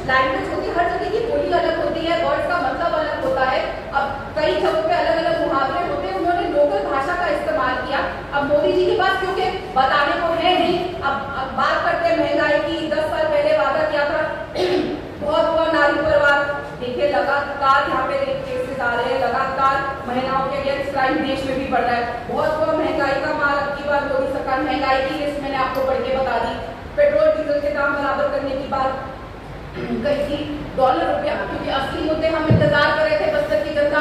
Language होती है, हर जगह की बोली अलग होती है, वर्ड का मतलब अलग होता है। अब कई जगहों पे अलग अलग मुहावरे होते हैं, उन्होंने लोकल भाषा का इस्तेमाल किया। अब मोदी जी के पास क्योंकि बताने को है नहीं, अब बात करते हैं महंगाई की। 10 साल पहले वादा किया था बहुत हुआ नारी परिवार, देखिए लगातार यहाँ पे केसेस आ रहे हैं, लगातार महिलाओं के अगेंस्ट क्राइम देश में भी बढ़ रहा है। बहुत हुआ महंगाई का मार, अब की बार मोदी सरकार महंगाई की लिस्ट मैंने आपको पढ़ के बता दी। पेट्रोल डीजल के दाम बराबर करने की बात कही थी। डॉलर रुपया, क्योंकि असली मुद्दे हम इंतजार कर रहे थे, बस्तर की जनता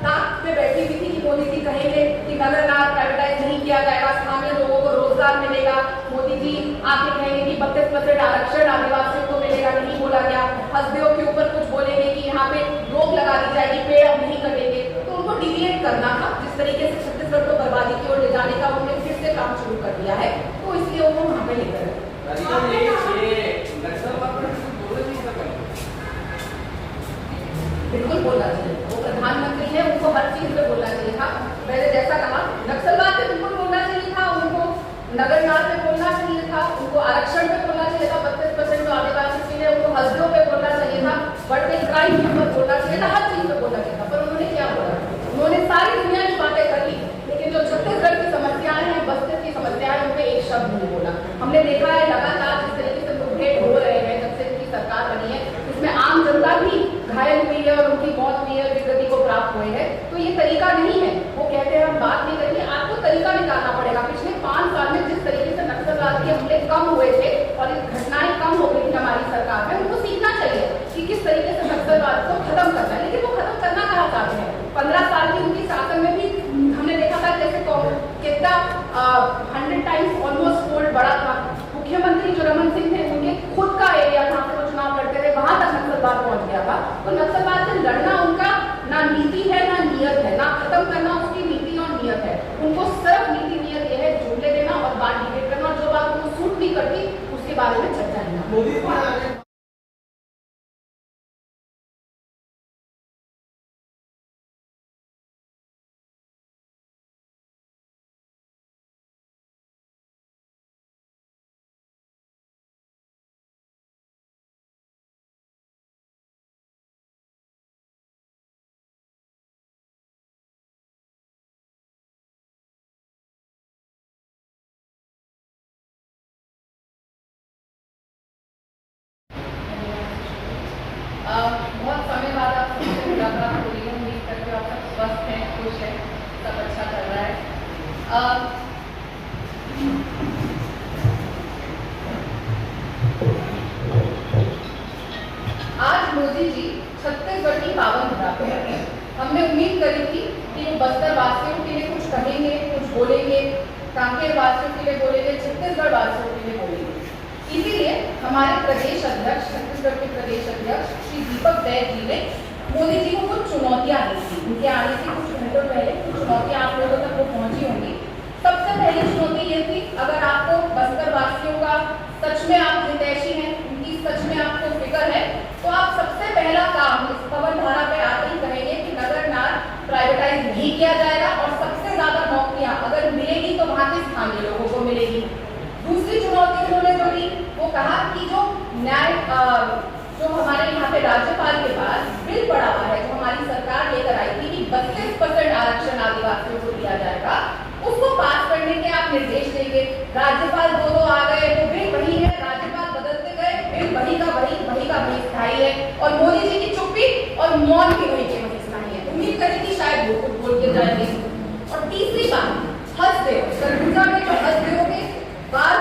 ताक पे बैठी हुई थी कि मोदी जी कहेंगे कि नगर नार प्राइवेटाइज नहीं किया जाएगा, स्थानीय लोगों को रोजगार मिलेगा। मोदी जी आके कहेंगे कि 32% आरक्षण आदिवासियों को मिलेगा, नहीं बोला गया। हसदेव के ऊपर कुछ बोलेंगे कि यहाँ पे रोक लगा दी जाएगी, पेड़ अब नहीं कटेंगे। तो उनको डिविएट करना था, जिस तरीके से छत्तीसगढ़ को बर्बादी की ओर ले जाने का उन्होंने फिर से काम शुरू कर दिया है, तो इसलिए वो वहां पे लेकर बिल्कुल बोलना चाहिए। वो प्रधानमंत्री है, उनको हर चीज पे बोलना चाहिए था। मैंने जैसा कहा नक्सलवाद पे बिल्कुल बोलना चाहिए था, उनको नगर नार पे बोलना चाहिए था, उनको आरक्षण पे बोलना चाहिए था, 32% जो आदिवासी के लिए, उनको हसदियों पे बोलना चाहिए था, बढ़ते क्राइम के ऊपर बोलना चाहिए था, हर चीज पे बोलना चाहिए था। पर उन्होंने क्या बोला? उन्होंने सारी दुनिया की बातें कर ली, लेकिन जो छत्तीसगढ़ की समस्याएं हैं, बस्तर की समस्याएं, उन पे एक शब्द नहीं बोला। हमने देखा है लगातार जिस तरीके से मुठभेड़ हो रहे हैं जब से इनकी सरकार बनी है, इसमें आम जनता भी घायल हुई है और उनकी मौत हुई है, विगति को प्राप्त हुए हैं। तो ये तरीका नहीं है। वो कहते हैं हम बात नहीं करेंगे, आपको तरीका निकालना पड़ेगा। पिछले 5 साल में जिस तरीके से नक्सलवाद के हमले कम हुए थे और घटनाएं कम हो गई थी हमारी सरकार में, उनको सीखना चाहिए कि किस तरीके से नक्सलवाद को खत्म करना है। लेकिन वो खत्म करना कहाँ चाहते हैं? 15 साल की उनकी शासन में भी हमने देखा था कैसे कितना 100 टाइम्स ऑलमोस्ट फोल्ड बढ़ा था। मुख्यमंत्री जो रमन सिंह थे, उनके खुद का एरिया जहाँ से वो चुनाव लड़ते थे, वहां तक नक्सलवाद पहुंच गया था। तो नक्सलवाद से लड़ना उनका ना नीति है ना नियत है, ना खत्म करना उसकी नीति और नियत है। उनको सिर्फ नीति नियत यह है जुमले देना और बात डिबेट करना, जो बात उनको सूट नहीं करती उसके बारे में चर्चा नहीं। बहुत समय बाद आप सबसे मुलाकात हो रही है, उम्मीद करते हो आप सब स्वस्थ हैं, खुश हैं, सब अच्छा चल रहा है। आज मोदी जी छत्तीसगढ़ की पावन धरा पे हैं। हमने उम्मीद करी थी कि वो बस्तर वासियों के लिए कुछ कहेंगे, कुछ बोलेंगे, कांकेर वासियों के लिए बोलेंगे, छत्तीसगढ़ वासियों के लिए बोलेंगे। इसीलिए हमारे प्रदेश अध्यक्ष, छत्तीसगढ़ के प्रदेश अध्यक्ष श्री दीपक बैज जी ने मोदी जी को कुछ चुनौतियां दी थी। उनके आने से कुछ घंटों पहले कुछ चुनौतियां आप लोगों तक वो पहुंची होंगी। सबसे पहली चुनौती ये थी, अगर आपको बस्तर वासियों का सच में आप हितैषी हैं, उनकी सच में आपको फिक्र है, तो आप सबसे पहला काम इस पवन धारा पे आते ही कहेंगे कि नगर नार प्राइवेटाइज नहीं किया जाएगा और सबसे ज्यादा नौकरियां अगर मिलेगी तो वहां के स्थानीय लोगों को मिलेगी। दूसरी चुनौती उन्होंने जो दी, वो कहा कि जो न्याय जो हमारे यहाँ पे राज्यपाल के पास बिल पड़ा हुआ है, जो हमारी सरकार लेकर आई थी कि 32% आरक्षण आदिवासियों को दिया जाएगा, उसको पास करने के आप निर्देश देंगे। राज्यपाल दो आ गए, वो बिल वही है, राज्यपाल बदलते गए, बिल वही का वही स्थायी है और मोदी जी की चुप्पी और मौन भी वही के वही स्थायी है। उम्मीद करें कि शायद वो कुछ बोल के जाएंगे। और तीसरी बात, हसदेव सरगुजा में जो हसदेव के बार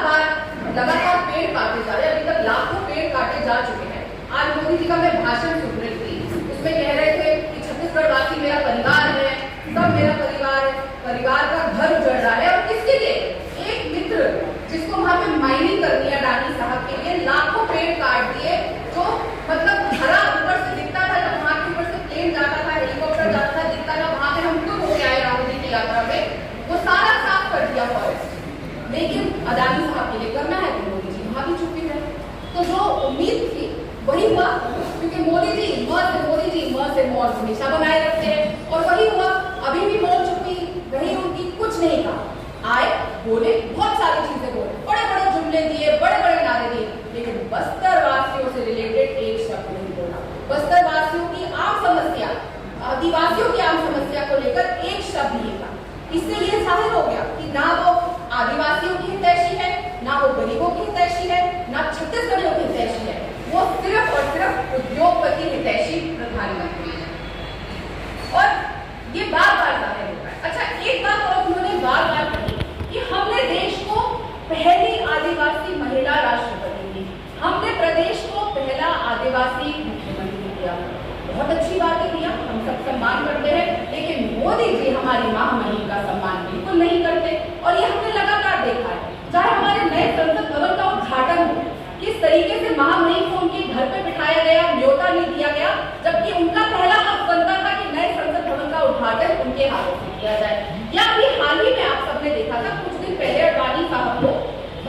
लगातार पेड़ काटे जा रहे हैं, अभी तक लाखों पेड़ काटे जा चुके हैं। आज मोदी जी का मैं भाषण सुन रही थी, उसमें कह रहे थे कि छत्तीसगढ़ वासी मेरा परिवार है, सब मेरा परिवार है, परिवार का घर उजड़ रहा है। और किसके लिए? एक मित्र जिसको वहां पे माइनिंग कर दिया डानी साहब के लिए, लाखों पेड़ काट दिए, जो मतलब हरा ऊपर से दिखता था, जब वहां के ऊपर से प्लेन जाता था, हेलीकॉप्टर जाता था, दिखता था, वहां पे हम खुद होके आए राहुल जी की यात्रा में, वो सारा साफ कर दिया फॉरेस्ट। लेकिन अदानी साहब के लिए करना है तो मोदी जी वहां भी चुप्पी है। तो जो उम्मीद थी वही हुआ, क्योंकि मोदी जी म से मौत हमेशा बनाए रखते हैं और वही हुआ। अभी भी मौत चुप्पी रही उनकी, कुछ नहीं कहा। आए, बोले, बहुत सारी चीजें बोले, बड़े बड़े जुमले दिए, बड़े बड़े नारे दिए, लेकिन बस्तर वासियों से रिलेटेड एक शब्द उद्योगपति हितैषी प्रधानमंत्री हैं। और ये बार बार जाहिर होता है। अच्छा, एक बात और उन्होंने बार बार कही कि हमने देश को पहली आदिवासी महिला राष्ट्रपति दी, हमने प्रदेश को पहला आदिवासी मुख्यमंत्री दिया। बहुत अच्छी बात है भैया, हम सब सम्मान करते हैं, लेकिन मोदी जी हमारी महामहिम का सम्मान बिल्कुल नहीं करते। और ये हमने लगातार देखा है, चाहे हमारे नए संसद भवन का उद्घाटन हो, किस तरीके से महामहिम को उनके घर पे बिठाया गया, न्योता नहीं दिया गया, जबकि उनका पहला हक बनता था कि नए संसद भवन का उद्घाटन उनके हाथों से किया जाए। या अभी हाल ही में आप सबने देखा था, कुछ दिन पहले अडवाणी साहब को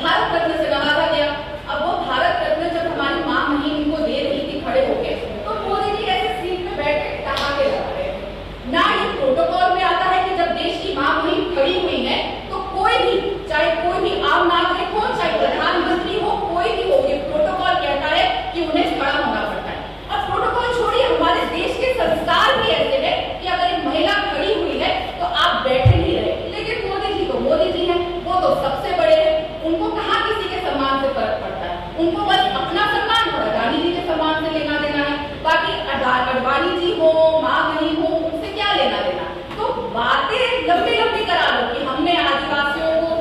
भारत रत्न से नवाजा गया। अब वो भारत रत्न जब हमारी महामहिम इनको दे रही थी खड़े होके, तो मोदी जी ऐसे सीट पे बैठ के ठहाके लगा रहे थे। ना ये प्रोटोकॉल में आता है कि जब देश की महामहिम खड़ी हुई है तो कोई भी, चाहे कोई भी आम नागरिक हो, चाहे प्रधानमंत्री हो, कोई भी हो, ये प्रोटोकॉल कहता है कि उन्हें खड़ा होना पड़ता है। और प्रोटोकॉल छोड़िए, हमारे देश के संस्कार भी ऐसे हैं कि अगर एक महिला खड़ी हुई है तो आप बैठे ही रहे। लेकिन मोदी जी तो मोदी जी हैं, वो तो सबसे बड़े हैं, उनको कहाँ किसी के सम्मान से फर्क पड़ता है। उनको बस अपना सम्मान और अडानी जी के सम्मान से लेना देना है। बाकी अडवाणी जी हो, महामहिम हो, उनसे क्या लेना देना। तो बातें लंबी लंबी करा लो कि हमने आदिवासियों को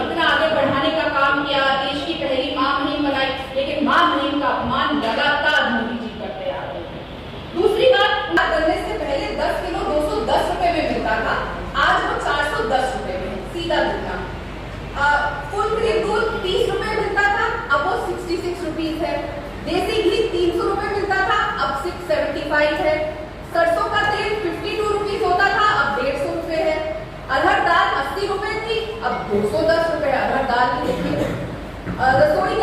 इतना आगे बढ़ाने का काम किया, देश की पहली महामहिम बनाई, लेकिन महामहिम का अपमान लगातार मोदी जी करते आ रहे हैं। दूसरी बात, बनने से पहले 10 किलो 210 रुपए में मिलता था, आज वो 410 रुपए में, सीधा दूल्हा। फुल क्रीम दूध 30 रुपए मिलता था, अब वो 66 रुपीज है। देसी घी 300 रुपए मिलता था, अब 675 है। सरसों का तेल 52 रुपीज होता था, अब 150 रुपए है। अरहर दाल 80 रुपए थी, अब 210 रुपए अरहर दाल की। रसोई